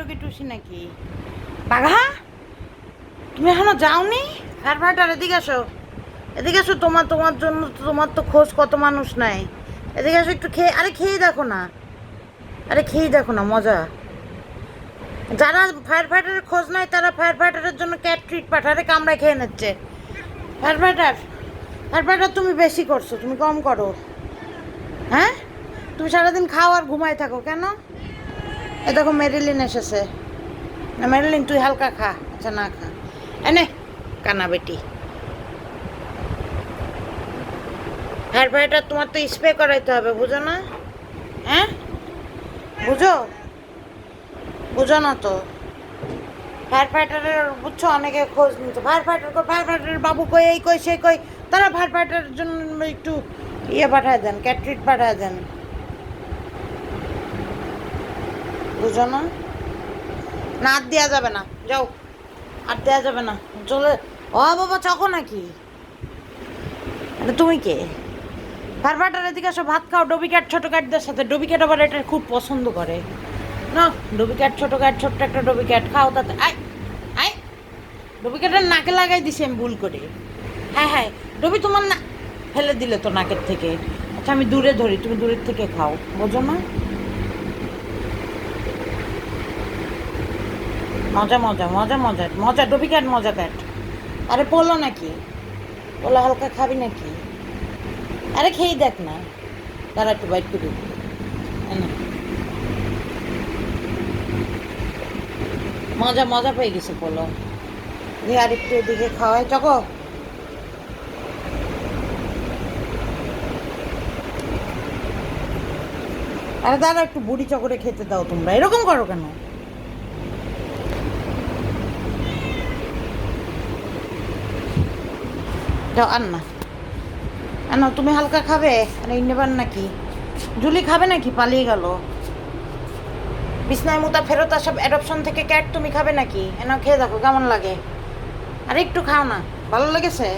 রোগী টুসি নাকি? বাঘা, তুমি এখনো যাওনি? ফায়ার ফাইটার এদিকে আসো, এদিকে আসো। তোমার জন্য তোমার তো খোঁজ কত মানুষ নাই। এদিকে আসো একটু খেয়ে, আরে খেয়ে দেখো না, আরে খেয়ে দেখো না, মজা। যারা ফায়ার ফাইটারের খোঁজ নাই তারা ফায়ার ফাইটারের জন্য ক্যাট ট্রিট পাঠারে কামড়ায় খেয়ে নিচ্ছে। ফায়ার ফাইটার, ফায়ার ফাইটার তুমি বেশি করছো, তুমি কম করো। হ্যাঁ, তুমি সারাদিন খাও আর ঘুমায় থাকো কেন? এ দেখো মেরিলিন এসেছে। না মেরিলিন, তুই হালকা খা। আচ্ছা না খা, এনে কানা বেটি। ফায়ার ফাইটার তোমার তো স্প্রে করাইতে হবে, বুঝো না? হ্যাঁ, বুঝো? বুঝো না তো? ফায়ার ফাইটারের বুঝছো অনেকে খোঁজ নিচ্ছে। ফায়ার ফাইটারের বাবু কই, এই কই, সে কই। তারা ফায়ার ফাইটারের জন্য একটু ইয়ে পাঠায় দেন, ক্যাটরিট পাঠায় দেন। বুঝো না? না আর দেওয়া যাবে না, যাও। আর দেওয়া যাবে না, চলে। ও বাবা, চকো নাকি? এটা তুমি কে? ফায়ার ফাইটার এদিকে আসো, ভাত খাও ডবি ক্যাট ছোটো ক্যাটদের সাথে। ডবি ক্যাট আবার এটা খুব পছন্দ করে না। ডবি ক্যাট, ছোটো ক্যাট, ছোট্ট একটা ডবি ক্যাট, খাও তাতে। আয় আয়, ডবি ক্যাটের নাকে লাগাই দিছি আমি ভুল করে। হ্যাঁ হ্যাঁ, ডবি তোমার না ফেলে দিলে তো নাকের থেকে। আচ্ছা আমি দূরে ধরি, তুমি দূরের থেকে খাও, বোঝো না? মজা মজা মজা মজা মজা, ডবি ক্যাট মজা ক্যাট। আরে পোলো নাকি? পোলো হালকা খাবি নাকি? আরে খেয়েই দেখ না, তারা একটু বাইট করি। মজা মজা পেয়ে গেছে পোলো। দিয়ে আর একটু এদিকে খাওয়াই চকো। আরে দাদা একটু বুড়ি চকরে খেতে দাও, তোমরা এরকম করো কেন? যাও আর না, না তুমি হালকা খাবে। আরে নেবার নাকি? জুলি খাবে নাকি? পালিয়ে গেল। বিছনায় মুতা ফেরত আসা অ্যাডপশন থেকে ক্যাট তুমি খাবে নাকি? এনাও খেয়ে দেখো কেমন লাগে। আরে একটু খাও না, ভালো লেগেছে?